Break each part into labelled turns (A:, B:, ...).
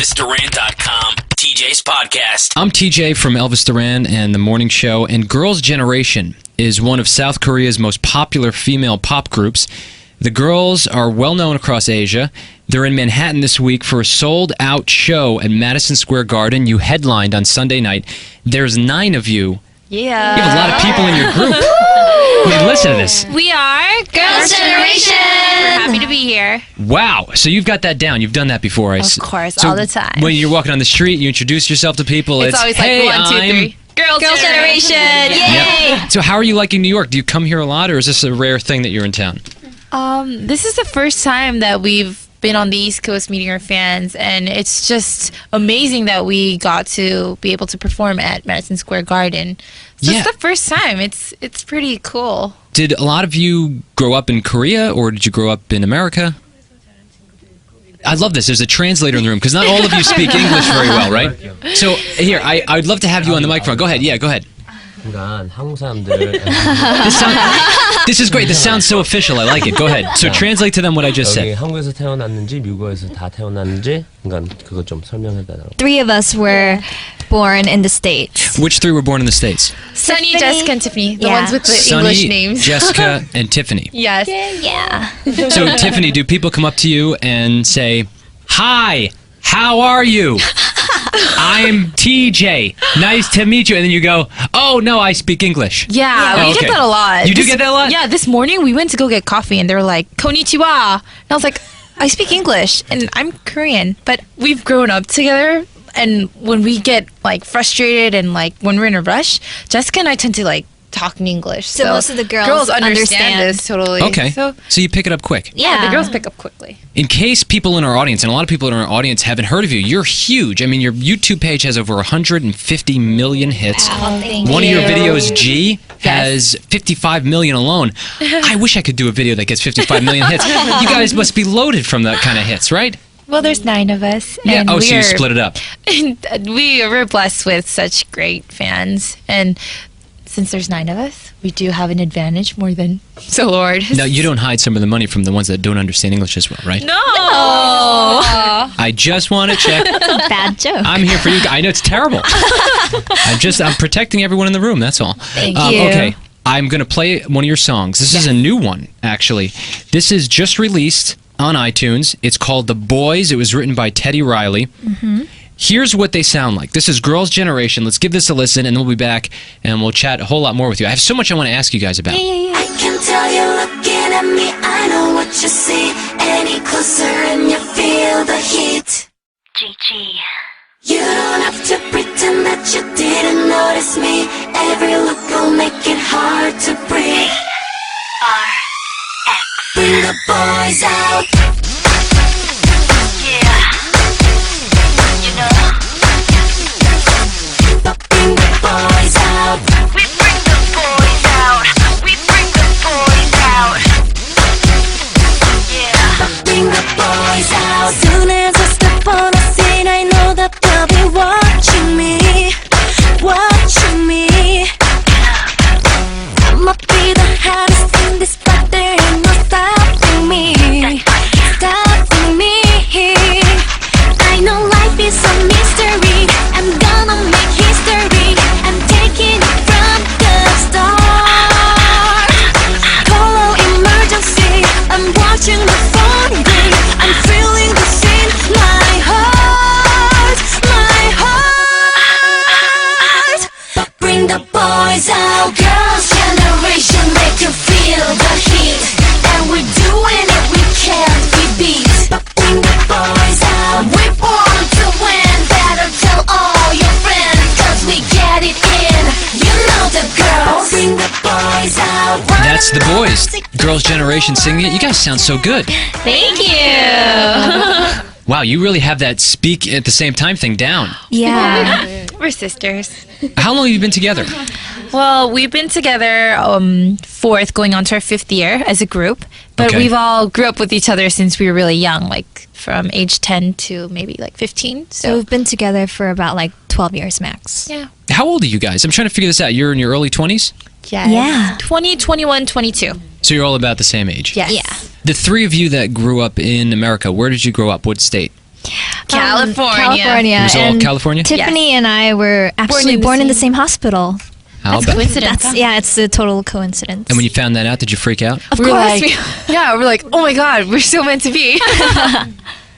A: ElvisDuran.com, TJ's podcast.
B: I'm TJ from Elvis Duran and The Morning Show, and Girls' Generation is one of South Korea's most popular female pop groups. The girls are well known across Asia. They're in Manhattan this week for a sold-out show at Madison Square Garden. You headlined on Sunday night. There's 9 of you.
C: Yeah.
B: You have a lot of people in your group. I mean, listen to this.
C: We are Girls' Generation. We're happy to be here.
B: Wow. So you've got that down. You've done that before.
C: Of course,
B: so
C: all the time.
B: When you're walking on the street, you introduce yourself to people.
C: It's always like,
B: hey,
C: 1, 2, 3. Girls' Generation. Yay!
B: Yep. So how are you liking New York? Do you come here a lot, or is this a rare thing that you're in town?
C: This is the first time that we've been on the East Coast meeting our fans, and it's just amazing that we got to be able to perform at Madison Square Garden. So
B: Yeah.
C: it's the first time. It's pretty cool.
B: Did a lot of you grow up in Korea, or did you grow up in America? I love this. There's a translator in the room, because not all of you speak English very well, right? So here, I'd love to have you on the microphone. Go ahead. Yeah, go ahead.
D: 그러니까 한국 사람들
B: This is great. This sounds so official. I like it. Go ahead. So translate to them what I just
D: 여기
B: said.
D: 한국에서 태어났는지 미국에서 다 태어났는지 그러니까 그거 좀 설명해달라고.
E: 3 of us were born in the States.
B: Which 3 were born in the States?
C: Sunny,
E: Tiffany.
C: Jessica, and Tiffany. The
E: Yeah.
C: ones with the
B: Sunny,
C: English names.
B: Jessica, and Tiffany.
C: Yes.
E: Yeah.
B: So Tiffany, do people come up to you and say, "Hi, how are you? I'm TJ. Nice to meet you." And then you go, "Oh, no, I speak English."
C: Yeah,
B: Oh,
C: we
B: okay.
C: get that a lot.
B: You do get that a lot?
C: Yeah, this morning we went to go get coffee and they were like, "Konnichiwa." And I was like, I speak English and I'm Korean, but we've grown up together. And when we get like frustrated and like when we're in a rush, Jessica and I tend to like talk in English.
E: So most of the girls
C: understand
E: understand.
C: this totally.
B: Okay.
C: So
B: So you pick it up quick.
C: yeah, the girls pick up quickly.
B: In case people in our audience, and a lot of people in our audience haven't heard of you, you're huge. I mean, your YouTube page has over 150 million hits.
E: Thank
B: One of your
E: you.
B: videos, G, has 55 million alone. I wish I could do a video that gets 55 million hits. You guys must be loaded from that kind of hits, right?
C: Well, there's 9 of us.
B: Yeah.
C: And
B: Oh, so you
C: we're-
B: split it up.
C: we're blessed with such great fans, and since there's 9 of us, we do have an advantage more than solo artists.
B: Now, you don't hide some of the money from the ones that don't understand English as well, right?
C: No.
B: I just want to check.
E: Bad joke.
B: I'm here for you. I know it's terrible. I'm protecting everyone in the room. That's all.
C: Thank you.
B: Okay. I'm going to play one of your songs. This is a new one, actually. This is just released on iTunes. It's called The Boys. It was written by Teddy Riley. Here's what they sound like. This is Girls' Generation. Let's give this a listen, and then we'll be back, and we'll chat a whole lot more with you. I have so much I want to ask you guys about.
F: I can tell you looking at me, I know what you see. Any closer and you feel the heat. GG. You don't have to pretend that you didn't notice me. Every look will make it hard to breathe. RX. Bring the boys out. Yeah. You know. Bring the boys out. We bring the boys out. We bring the boys out. Yeah. Bring the boys out. Soon as I step on the scene, I know that they'll be watching me. Watching me. I'ma be the hottest in this spot. There ain't no stopping me. Stopping me. I know life is a mystery. I'm gonna make history. I'm taking it from the start. Call emergency. I'm watching the phone ring. I'm feeling the scene. My heart. But bring the boys out. Girls' generation, they can feel the heat. And we're doing it, we can't be beat. But bring the boys out. We're born to win. Better tell all your friends, 'cause we get it in. You know the girls. Bring the boys out.
B: That's The Boys. Girls' Generation singing it. You guys sound so good.
C: Thank you.
B: Wow, you really have that speak at the same time thing down.
E: Yeah.
C: We're sisters.
B: How long have you been together?
C: Well, we've been together 4th, going on to our 5th year as a group. But
B: Okay.
C: we've all grew up with each other since we were really young, like from age 10 to maybe like 15.
E: So
C: So
E: we've been together for about like 12 years max.
C: yeah.
B: How old are you guys? I'm trying to figure this out. You're in your early 20s?
E: Yeah.
C: 20, 21, 22.
B: So you're all about the same age.
C: Yes.
E: Yeah.
B: The 3 of you that grew up in America, where did you grow up? What state?
C: California.
E: California.
B: It was all
E: and
B: California?
E: Tiffany and I were actually born in the same hospital.
B: How about-
C: Coincidence.
E: That's yeah, it's a total coincidence.
B: And when you found that out, did you freak out?
E: of
C: We're
E: course,
C: like, yeah, we're like, oh my god, we're so meant to be.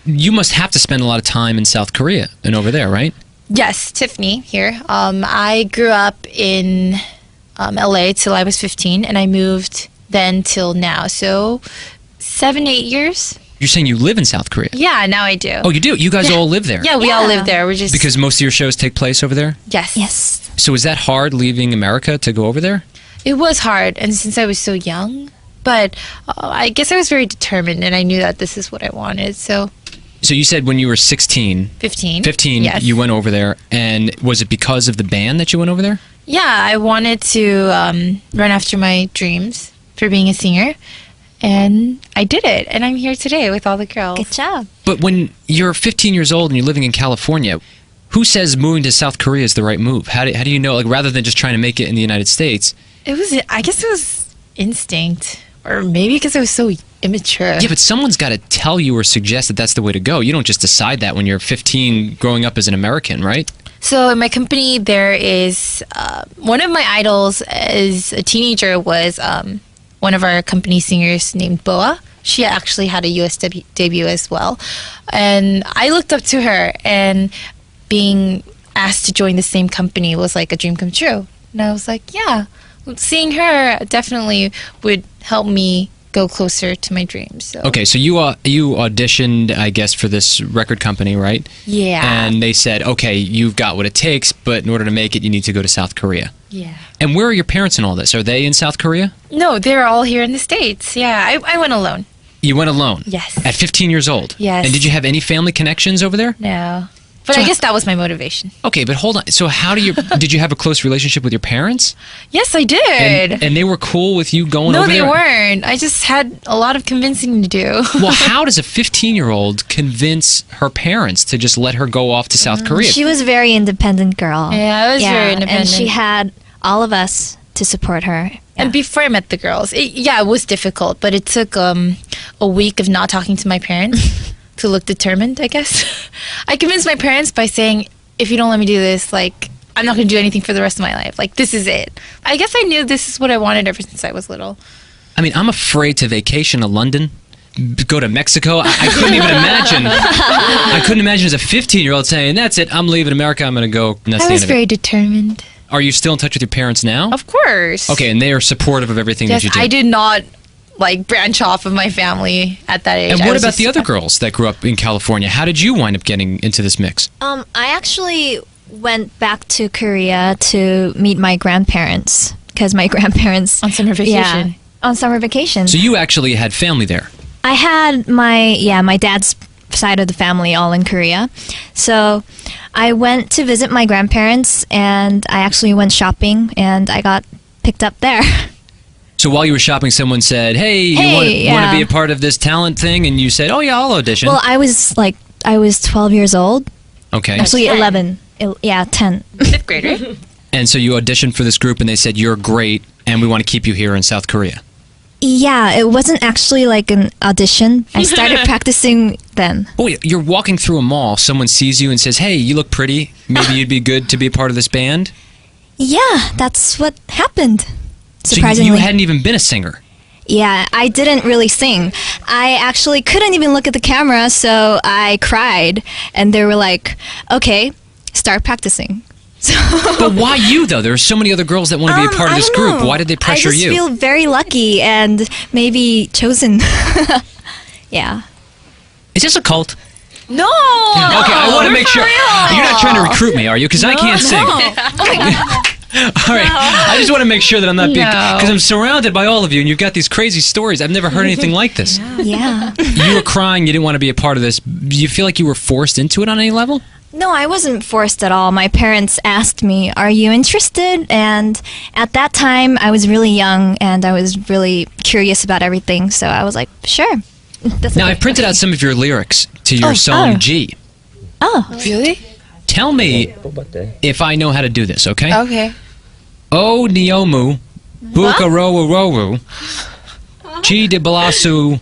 B: You must have to spend a lot of time in South Korea and over there, right?
C: Yes, Tiffany here. I grew up in LA till I was 15, and I moved then till now. So 7-8 years.
B: You're saying you live in South Korea?
C: Yeah, now I do.
B: Oh, you do? You guys all live there?
C: Yeah, we all live there. We're just
B: Because most of your shows take place over there?
C: yes.
E: yes.
B: So is that hard leaving America to go over there?
C: It was hard, and since I was so young, but I guess I was very determined, and I knew that this is what I wanted. So
B: So you said when you were 16,
C: 15.
B: 15,
C: Yes.
B: you went over there, and was it because of the band that you went over there?
C: Yeah, I wanted to run after my dreams for being a singer, and I did it. And I'm here today with all the girls.
E: Good job.
B: But when you're 15 years old and you're living in California, who says moving to South Korea is the right move? How do you know, like, rather than just trying to make it in the United States?
C: I guess it was instinct, or maybe because I was so immature.
B: Yeah, but someone's got to tell you or suggest that that's the way to go. You don't just decide that when you're 15 growing up as an American, right?
C: So in my company, there is one of my idols as a teenager was one of our company singers named Boa. She actually had a US debut as well. And I looked up to her, and being asked to join the same company was like a dream come true. And I was like, yeah, seeing her definitely would help me go closer to my dreams. So.
B: Okay, so you auditioned, I guess, for this record company, right?
C: Yeah.
B: And they said, okay, you've got what it takes, but in order to make it, you need to go to South Korea.
C: Yeah.
B: And where are your parents in all this? Are they in South Korea?
C: No, they're all here in the States. Yeah, I went alone.
B: You went alone?
C: Yes.
B: At 15 years old?
C: Yes.
B: And did you have any family connections over there?
C: No. But
B: So
C: I guess that was my motivation.
B: Okay, but hold on. So how did you have a close relationship with your parents?
C: Yes, I did.
B: And they were cool with you going
C: No,
B: over
C: they
B: there?
C: weren't. I just had a lot of convincing to do.
B: Well, how does a 15-year-old convince her parents to just let her go off to South Korea?
E: She was a very independent girl.
C: Yeah, I was very independent.
E: And she had all of us to support her.
C: And before I met the girls, it was difficult, but it took a week of not talking to my parents to look determined, I guess. I convinced my parents by saying, if you don't let me do this, like, I'm not going to do anything for the rest of my life. Like, this is it. I guess I knew this is what I wanted ever since I was little.
B: I mean, I'm afraid to vacation to London, go to Mexico. I couldn't even imagine. I couldn't imagine as a 15-year-old saying, that's it, I'm leaving America, I'm going to go. And that's
C: I
B: the
C: was
B: end of
C: very
B: it.
C: determined.
B: Are you still in touch with your parents now?
C: Of course.
B: Okay, and they are supportive of everything
C: Yes,
B: that you do.
C: I did not, like, branch off of my family at that age.
B: And
C: I
B: what
C: was
B: about
C: just-
B: the other girls that grew up in California? How did you wind up getting into this mix?
E: I actually went back to Korea to meet my grandparents because my grandparents
C: On summer vacation.
E: Yeah, on summer vacation.
B: So you actually had family there.
E: I had my dad's side of the family all in Korea. So I went to visit my grandparents and I actually went shopping and I got picked up there.
B: So while you were shopping, someone said, hey, you want to
E: yeah.
B: be a part of this talent thing? And you said, oh, yeah, I'll audition.
E: Well, I was 12 years old.
B: Okay.
E: Actually
C: 10.
E: 11. 10.
C: Fifth grader.
B: And so you auditioned for this group and they said, you're great and we want to keep you here in South Korea.
E: Yeah, it wasn't actually like an audition. I started practicing then.
B: Oh, wait, you're walking through a mall, someone sees you and says, hey, you look pretty. Maybe you'd be good to be a part of this band.
E: Yeah, that's what happened.
B: So
E: Surprisingly.
B: you hadn't even been a singer.
E: Yeah, I didn't really sing. I actually couldn't even look at the camera, so I cried. And they were like, okay, start practicing. So
B: But why you, though? There are so many other girls that want to be a part of
E: I
B: this
E: don't
B: group.
E: know.
B: Why did they pressure
E: I just
B: you?
E: feel very lucky and maybe chosen. Yeah.
B: Is this a cult?
C: No.
B: Okay, I want to make sure.
C: real.
B: You're not trying to recruit me, are you? Because I can't sing. All right. I just want to make sure that I'm not being...
C: No.
B: Because I'm surrounded by all of you, and you've got these crazy stories. I've never heard anything like this.
E: Yeah.
B: You were crying. You didn't want to be a part of this. Do you feel like you were forced into it on any level?
E: No, I wasn't forced at all. My parents asked me, are you interested? And at that time, I was really young and I was really curious about everything. So I was like, sure. That's
B: Now,
E: okay.
B: I printed out some of your lyrics to your song G.
E: Oh,
C: Really?
B: Tell me
D: 뽑았대.
B: if I know how to do this, okay?
C: Okay.
B: O Niomu, Buka Rowu Rowu, Chi de Balasu,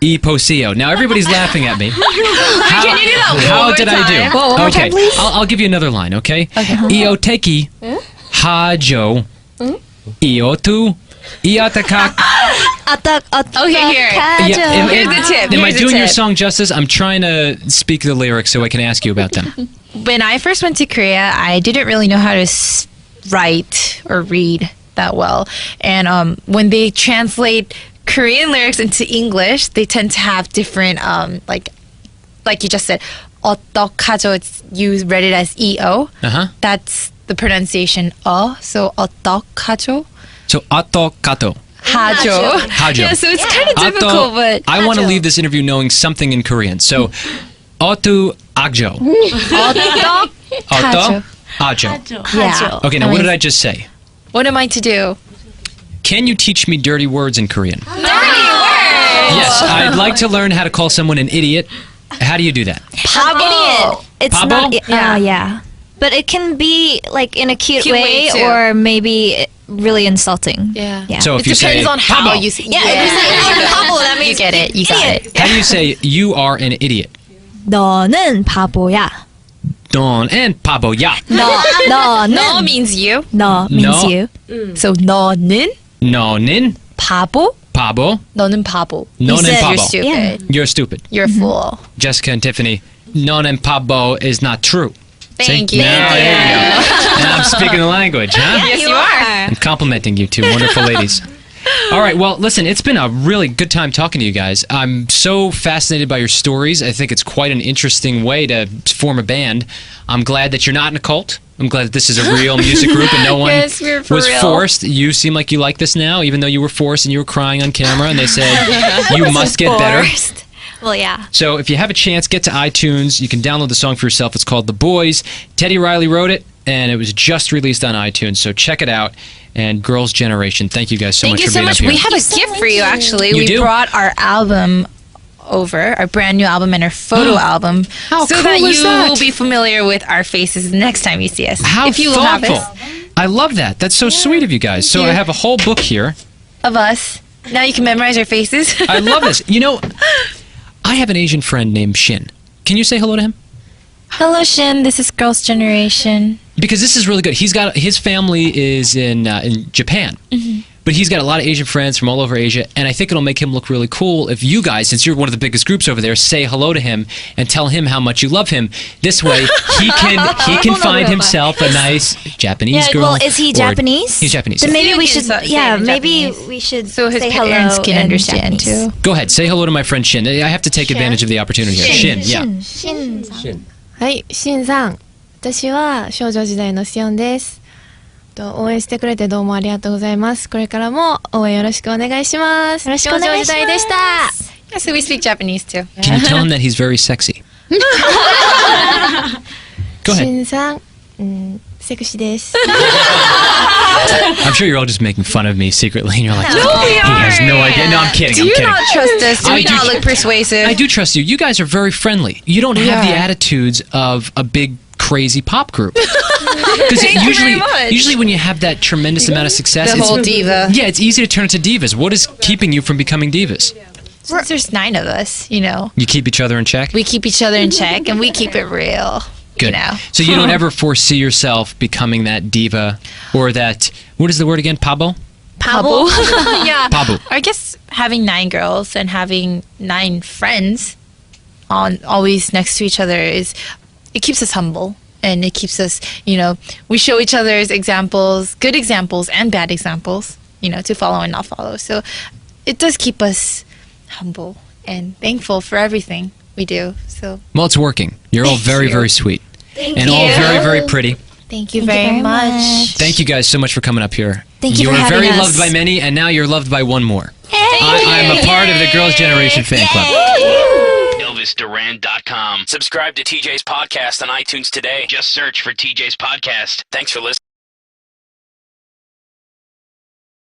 B: E posio. Now everybody's laughing at me.
C: Can you do that one
B: How
C: more
B: did I do?
C: time?
E: One more
B: Okay,
E: time, please.
B: I'll give you another line. Okay. Ioteki hajo iotu iataka.
C: Okay, here. Here's the tip.
B: Am I
C: Here's the
B: doing your
C: tip.
B: song justice? I'm trying to speak the lyrics so I can ask you about them.
C: When I first went to Korea, I didn't really know how to write or read that well. And when they translate Korean lyrics into English, they tend to have different, like you just said, 어떡하죠? You read it as EO.
B: Uh-huh.
C: That's the pronunciation so 어떡하죠?
B: So attokato.
C: 하죠.
B: 하죠.
C: Yeah, so it's kind of difficult,
B: Atto-
C: but
B: I want to leave this interview knowing something in Korean. So otu agjo. Otto ajo.
C: yeah.
B: Okay, now what did I just say?
C: What am I to do?
B: Can you teach me dirty words in Korean? Yes, I'd like to learn how to call someone an idiot. How do you do that?
C: Pabo.
E: It's
B: Pabo?
E: not.
C: Yeah.
E: Yeah. But it can be like in a cute,
C: Cute way,
E: way,
C: too.
E: or maybe really insulting.
C: Yeah.
E: Yeah.
B: So if
C: It
B: you say
C: depends on how
B: "Pabo,"
C: you say.
E: Yeah, if you say Pabo, that means
C: you get it. You got it.
B: how do you say you are an idiot?
E: 너는 바보야.
B: Don and pabo ya.
C: No
E: 너는
C: means you.
E: 너 means
B: No.
E: you.
C: So 너는
B: Nonin
C: 바보.
B: pabo.
C: 너는 바보.
B: Nonin
C: You're
B: pabo.
C: stupid.
E: Yeah.
B: You're stupid.
C: You're a fool.
B: Jessica and Tiffany, non and pabo is not true.
C: Thank
B: See?
C: you.
B: Now, there you go. Now I'm speaking the language, huh?
C: Yes, you are.
B: I'm complimenting you two wonderful ladies. All right, well, listen, it's been a really good time talking to you guys. I'm so fascinated by your stories. I think it's quite an interesting way to form a band. I'm glad that you're not in a cult. I'm glad that this is a real music group and no one
C: Yes, we're for
B: was
C: real.
B: forced. You seem like you like this now, even though you were forced and you were crying on camera and they said, you must get better.
E: Forced. Well, yeah.
B: So if you have a chance, get to iTunes. You can download the song for yourself. It's called The Boys. Teddy Riley wrote it, and it was just released on iTunes. So check it out. And Girls' Generation, thank you guys so
C: Thank
B: much
C: you
B: for
C: so
B: being
C: much.
B: up here.
C: We have a gift for you, actually.
B: You
C: We
B: do?
C: brought our album over, our brand new album and our photo album,
B: How
C: so
B: cool
C: that
B: is
C: you
B: that?
C: will be familiar with our faces next time you see us.
B: How
C: if you will have
B: thoughtful.
C: us,
B: I love that. That's so sweet of you guys. So
C: you.
B: I have a whole book here.
C: of us. Now you can memorize our faces.
B: I love this. You know, I have an Asian friend named Shin. Can you say hello to him?
C: Hello, Shin. This is Girls' Generation.
B: Because this is really good. He's got his family is in Japan, but he's got a lot of Asian friends from all over Asia, and I think it'll make him look really cool if you guys, since you're one of the biggest groups over there, say hello to him and tell him how much you love him. This way, he can find himself a nice Japanese
E: Yeah.
B: girl.
E: Well, is he
B: or-
E: Japanese?
B: He's Japanese.
E: Then
B: yeah.
E: maybe
C: You
E: we
C: can
E: should.
C: say it
E: Yeah.
C: in
E: Maybe
C: Japanese.
E: we should.
C: So his
E: say
C: parents
E: hello
C: can
E: in
C: understand,
E: Japanese.
C: too.
B: Go ahead, say hello to my friend Shin. I have to take advantage of the opportunity here. Shin, yeah.
E: Shin.
D: 신.
G: はい、しんさん。私は少女時代のシオンです。応援してくれてどうもありがとうございます。これからも応援よろしくお願いします。
E: よろしくお願いします。
G: 少女時代でした。
C: Yeah, so we speak Japanese too.
B: Can you tell him that he's very sexy? Go
G: し
B: ahead.
G: んさん、セクシーです。
B: I'm sure you're all just making fun of me secretly, and you're like, he has no idea. No, I'm kidding.
C: Do
B: I'm
C: you
B: kidding.
C: not trust us? Do
B: I
C: we
B: do
C: not
B: tr-
C: look persuasive?
B: I do trust you. You guys are very friendly. You don't have the
C: are.
B: attitudes of a big crazy pop group. Because
C: Thank you very much.
B: usually when you have that tremendous amount of success,
C: The
B: it's,
C: whole diva.
B: yeah, it's easy to turn into divas. What is keeping you from becoming divas?
C: Since there's 9 of us, you know,
B: You keep each other in check.
C: we keep each other in check and we keep it real.
B: Good.
C: You know.
B: So you don't ever foresee yourself becoming that diva or that. What is the word again? Pabo.
C: Pabo. Yeah.
B: Pabo.
C: I guess having 9 girls and having 9 friends on always next to each other it keeps us humble and it keeps us, you know, we show each other's examples, good examples and bad examples, you know, to follow and not follow. So it does keep us humble and thankful for everything we do. So
B: Well, it's working. You're all
C: Thank
B: very,
C: you.
B: very sweet. And all
C: you.
B: very, very pretty.
C: thank you
E: Thank you
C: very
E: very
C: much.
B: Thank you guys so much for coming up here.
E: Thank you
B: You
E: for
B: are
E: having
B: very
E: us.
B: loved by many, and now you're loved by one more. I'm a part of the Girls' Generation fan club.
A: ElvisDuran.com. Subscribe to TJ's podcast on iTunes today. Just search for TJ's podcast. Thanks for listening.